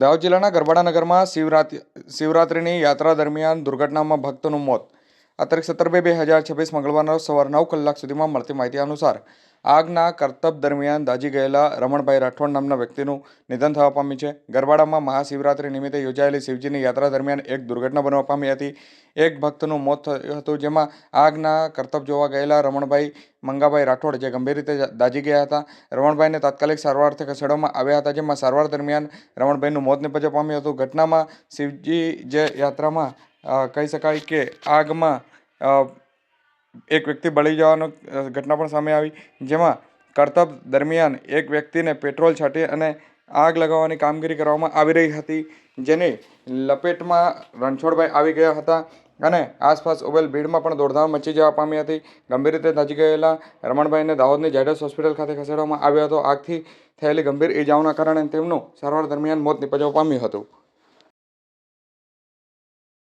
દાહોદ જિલ્લાના ગરબાડા નગરમાં શિવરાત્રિની યાત્રા દરમિયાન દુર્ઘટનામાં ભક્તનું મોત. આ તારીખ 17/2/2026 મંગળવારના સવાર 9 કલાક સુધીમાં મળતી માહિતી અનુસાર આગના કરતબ દરમિયાન દાઝી ગયેલા રમણભાઈ રાઠોડ નામના વ્યક્તિનું નિધન થવા પામ્યું છે. ગરબાડામાં મહાશિવરાત્રિ નિમિત્તે યોજાયેલી શિવજીની યાત્રા દરમિયાન એક દુર્ઘટના બનવા પામી હતી. એક ભક્તનું મોત થયું હતું, જેમાં આગના કરતબ જોવા ગયેલા રમણભાઈ મંગાભાઈ રાઠોડ જે ગંભીર રીતે દાઝી ગયા હતા. રમણભાઈને તાત્કાલિક સારવારથી ખસેડવામાં આવ્યા હતા, જેમાં સારવાર દરમિયાન રમણભાઈનું મોત નિપજવા પામ્યું હતું. ઘટનામાં શિવજી જે યાત્રામાં કહી શકાય કે આગમાં એક વ્યક્તિ બળી જવાનો ઘટના પણ સામે આવી, જેમાં કરતબ દરમિયાન એક વ્યક્તિને પેટ્રોલ છાંટી અને આગ લગાવવાની કામગીરી કરવામાં આવી રહી હતી, જેની લપેટમાં રણછોડભાઈ આવી ગયા હતા અને આસપાસ ઉભેલ ભીડમાં પણ દોડધામ મચી જવા પામી હતી. ગંભીર રીતે દાઝી ગયેલા રમણભાઈને દાહોદની ઝાયડસ હોસ્પિટલ ખાતે ખસેડવામાં આવ્યો હતો. આગથી થયેલી ગંભીર ઇજાઓના કારણે તેમનું સારવાર દરમિયાન મોત નિપજવા પામ્યું હતું.